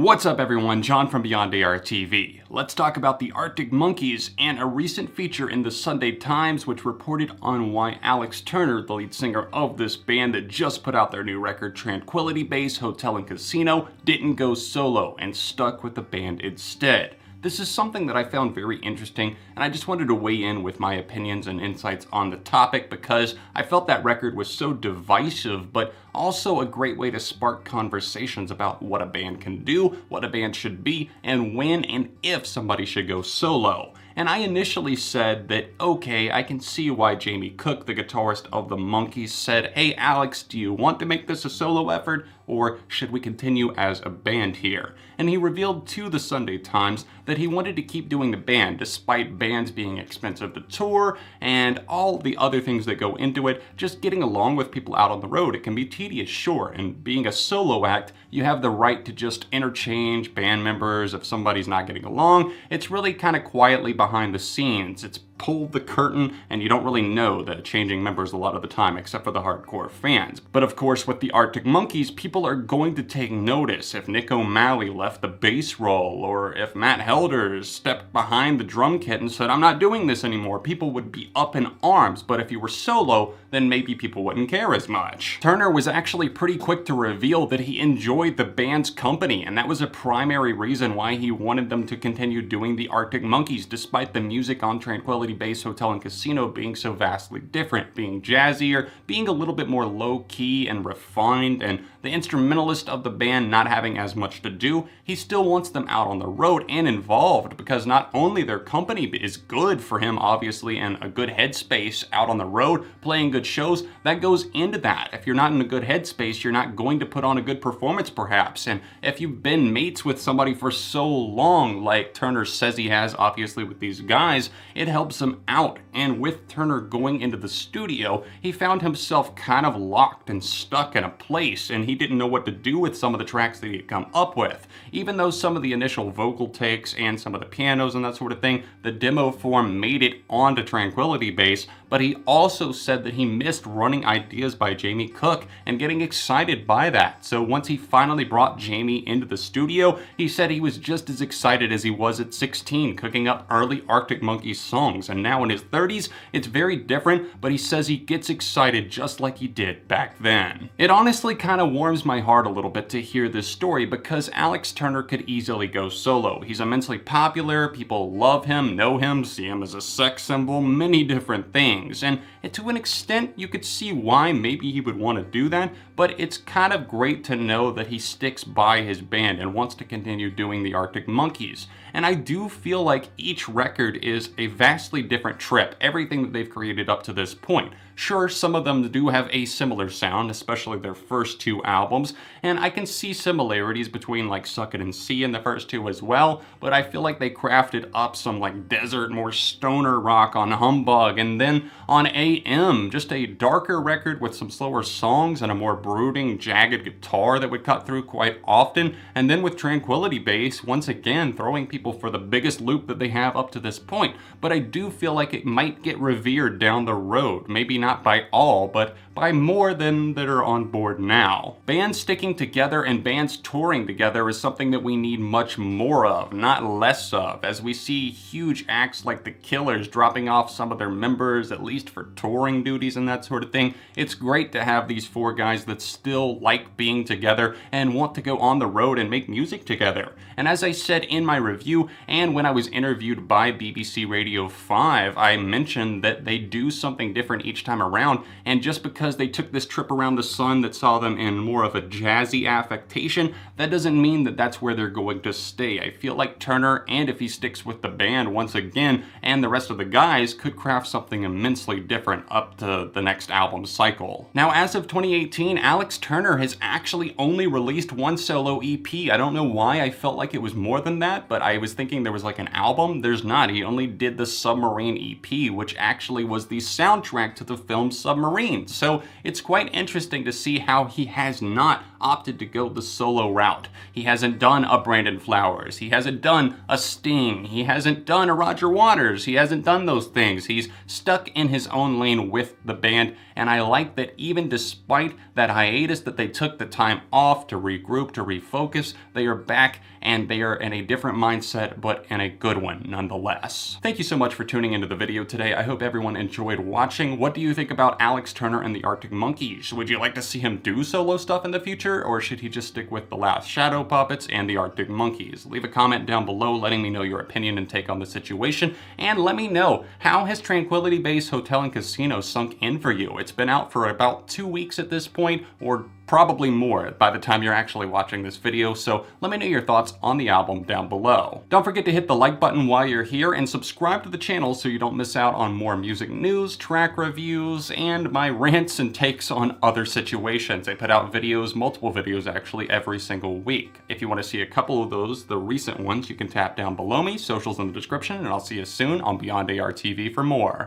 What's up everyone, John from Beyond ARTV. Let's talk about the Arctic Monkeys and a recent feature in the Sunday Times which reported on why Alex Turner, the lead singer of this band that just put out their new record Tranquility Base Hotel and Casino, didn't go solo and stuck with the band instead. This is something that I found very interesting, and I just wanted to weigh in with my opinions and insights on the topic because I felt that record was so divisive, but also a great way to spark conversations about what a band can do, what a band should be, and when and if somebody should go solo. And I initially said that, okay, I can see why Jamie Cook, the guitarist of the Monkees, said, hey Alex, do you want to make this a solo effort, or should we continue as a band here? And he revealed to the Sunday Times that he wanted to keep doing the band despite bands being expensive to tour and all the other things that go into it. Just getting along with people out on the road, it can be tedious, sure, and being a solo act, you have the right to just interchange band members if somebody's not getting along. It's really kind of quietly behind the scenes. It's pulled the curtain and you don't really know the changing members a lot of the time except for the hardcore fans. But of course with the Arctic Monkeys, people are going to take notice if Nick O'Malley left the bass role or if Matt Helders stepped behind the drum kit and said, I'm not doing this anymore. People would be up in arms, but if you were solo, then maybe people wouldn't care as much. Turner was actually pretty quick to reveal that he enjoyed the band's company, and that was a primary reason why he wanted them to continue doing the Arctic Monkeys despite the music on Tranquility Base Hotel and Casino being so vastly different, being jazzier, being a little bit more low-key and refined, and the instrumentalist of the band not having as much to do. He still wants them out on the road and involved because not only their company is good for him, obviously, and a good headspace out on the road, playing good shows, that goes into that. If you're not in a good headspace, you're not going to put on a good performance perhaps, and if you've been mates with somebody for so long, like Turner says he has obviously with these guys, it helps him out. And with Turner going into the studio, he found himself kind of locked and stuck in a place, and he didn't know what to do with some of the tracks that he had come up with. Even though some of the initial vocal takes and some of the pianos and that sort of thing, the demo form made it onto Tranquility Base, but he also said that he missed running ideas by Jamie Cook and getting excited by that. So once he finally brought Jamie into the studio, he said he was just as excited as he was at 16, cooking up early Arctic Monkeys songs, and now in his 30s, it's very different, but he says he gets excited just like he did back then. It honestly kind of warms my heart a little bit to hear this story because Alex Turner could easily go solo. He's immensely popular, people love him, know him, see him as a sex symbol, many different things, and to an extent you could see why maybe he would want to do that, but it's kind of great to know that he sticks by his band and wants to continue doing the Arctic Monkeys. And I do feel like each record is a vastly different trip, everything that they've created up to this point. Sure, some of them do have a similar sound, especially their first two albums, and I can see similarities between like Suck It and See in the first two as well, but I feel like they crafted up some like desert, more stoner rock on Humbug, and then on AM, just a darker record with some slower songs and a more brooding, jagged guitar that would cut through quite often, and then with Tranquility Base, once again throwing people for the biggest loop that they have up to this point. But I do feel like it might get revered down the road, maybe not by all, but by more than that are on board now. Bands sticking together and bands touring together is something that we need much more of, not less of, as we see huge acts like the Killers dropping off some of their members, at least for touring duties and that sort of thing. It's great to have these four guys that still like being together and want to go on the road and make music together. And as I said in my review, and when I was interviewed by BBC Radio 5, I mentioned that they do something different each time around, and just because they took this trip around the sun that saw them in more of a jazzy affectation, that doesn't mean that that's where they're going to stay. I feel like Turner, and if he sticks with the band once again, and the rest of the guys, could craft something immensely different up to the next album cycle. Now, as of 2018, Alex Turner has actually only released one solo EP. I don't know why I felt like it was more than that, but I I was thinking there was like an album. There's not. He only did the Submarine EP, which actually was the soundtrack to the film Submarine. So it's quite interesting to see how he has not opted to go the solo route. He hasn't done a Brandon Flowers. He hasn't done a Sting. He hasn't done a Roger Waters. He hasn't done those things. He's stuck in his own lane with the band, and I like that even despite that hiatus that they took the time off to regroup, to refocus, they are back and they are in a different mindset, but in a good one nonetheless. Thank you so much for tuning into the video today. I hope everyone enjoyed watching. What do you think about Alex Turner and the Arctic Monkeys? Would you like to see him do solo stuff in the future, or should he just stick with the Last Shadow Puppets and the Arctic Monkeys? Leave a comment down below letting me know your opinion and take on the situation, and let me know, how has Tranquility Base Hotel and Casino sunk in for you? It's been out for about 2 weeks at this point, or probably more by the time you're actually watching this video, so let me know your thoughts on the album down below. Don't forget to hit the like button while you're here and subscribe to the channel so you don't miss out on more music news, track reviews, and my rants and takes on other situations. I put out videos, multiple videos actually, every single week. If you want to see a couple of those, the recent ones, you can tap down below me, socials in the description, and I'll see you soon on Beyond ARTV for more.